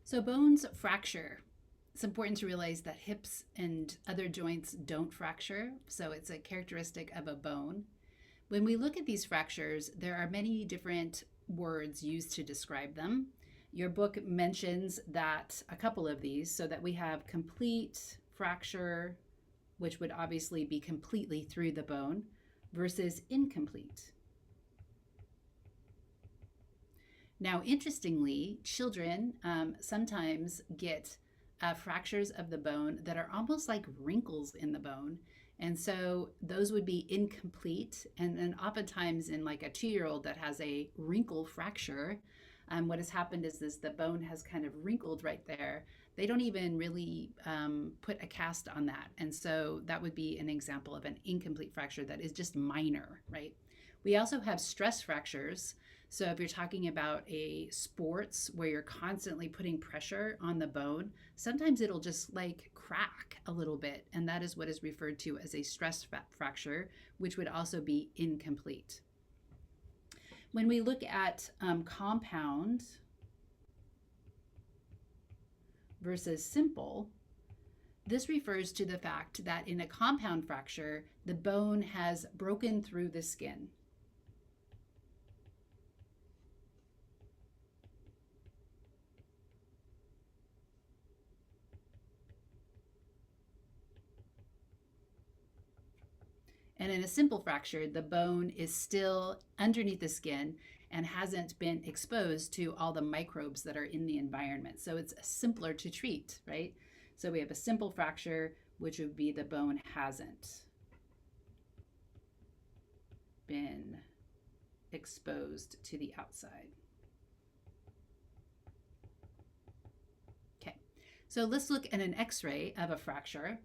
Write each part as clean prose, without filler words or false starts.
So bones fracture. It's important to realize that hips and other joints don't fracture, so it's a characteristic of a bone. When we look at these fractures, there are many different words used to describe them. Your book mentions that a couple of these, so that we have complete fracture, which would obviously be completely through the bone, versus incomplete. Now, interestingly, children sometimes get fractures of the bone that are almost like wrinkles in the bone. And so those would be incomplete. And then oftentimes in like a 2-year-old that has a wrinkle fracture, what has happened is the bone has kind of wrinkled right there. They don't even really put a cast on that. And so that would be an example of an incomplete fracture that is just minor, right? We also have stress fractures. So if you're talking about a sports where you're constantly putting pressure on the bone, sometimes it'll just like crack a little bit. And that is what is referred to as a stress fracture, which would also be incomplete. When we look at compound versus simple, this refers to the fact that in a compound fracture, the bone has broken through the skin. And in a simple fracture, the bone is still underneath the skin and hasn't been exposed to all the microbes that are in the environment. So it's simpler to treat, right? So we have a simple fracture, which would be the bone hasn't been exposed to the outside. Okay, so let's look at an x-ray of a fracture.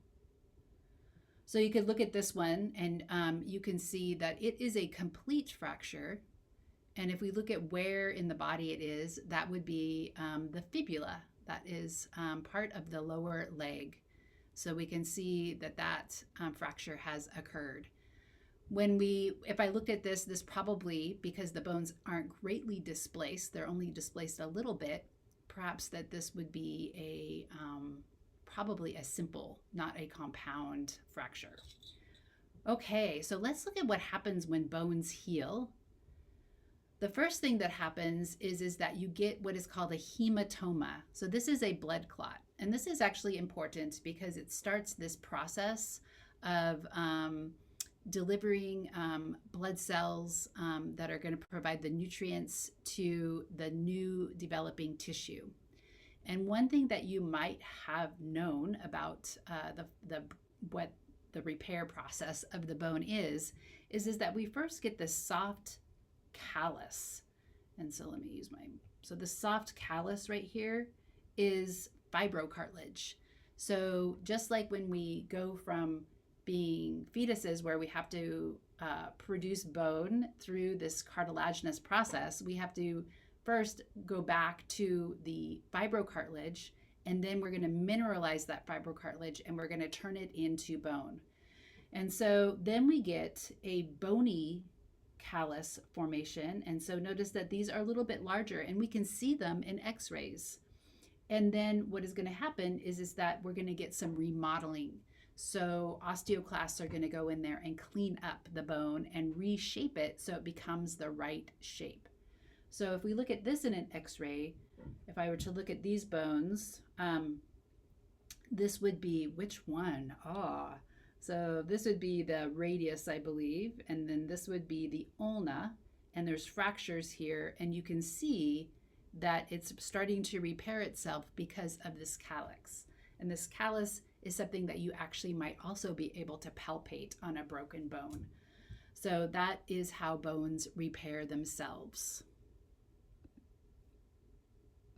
So you could look at this one and you can see that it is a complete fracture. And if we look at where in the body it is, that would be the fibula. That is part of the lower leg. So we can see that fracture has occurred. If I looked at this probably, because the bones aren't greatly displaced, they're only displaced a little bit, perhaps that this would be probably a simple, not a compound fracture. Okay, so let's look at what happens when bones heal. The first thing that happens is that you get what is called a hematoma. So this is a blood clot. And this is actually important because it starts this process of delivering blood cells that are going to provide the nutrients to the new developing tissue. And one thing that you might have known about what the repair process of the bone is that we first get this soft callus. And so let me use so the soft callus right here is fibrocartilage. So just like when we go from being fetuses where we have to produce bone through this cartilaginous process, we have to first go back to the fibrocartilage, and then we're going to mineralize that fibrocartilage and we're going to turn it into bone. And so then we get a bony callus formation. And so notice that these are a little bit larger and we can see them in x-rays. And then what is going to happen is that we're going to get some remodeling. So osteoclasts are going to go in there and clean up the bone and reshape it so it becomes the right shape. So if we look at this in an x-ray, if I were to look at these bones, this would be which one? So this would be the radius, I believe, and then this would be the ulna, and there's fractures here, and you can see that it's starting to repair itself because of this callus. And this callus is something that you actually might also be able to palpate on a broken bone. So that is how bones repair themselves.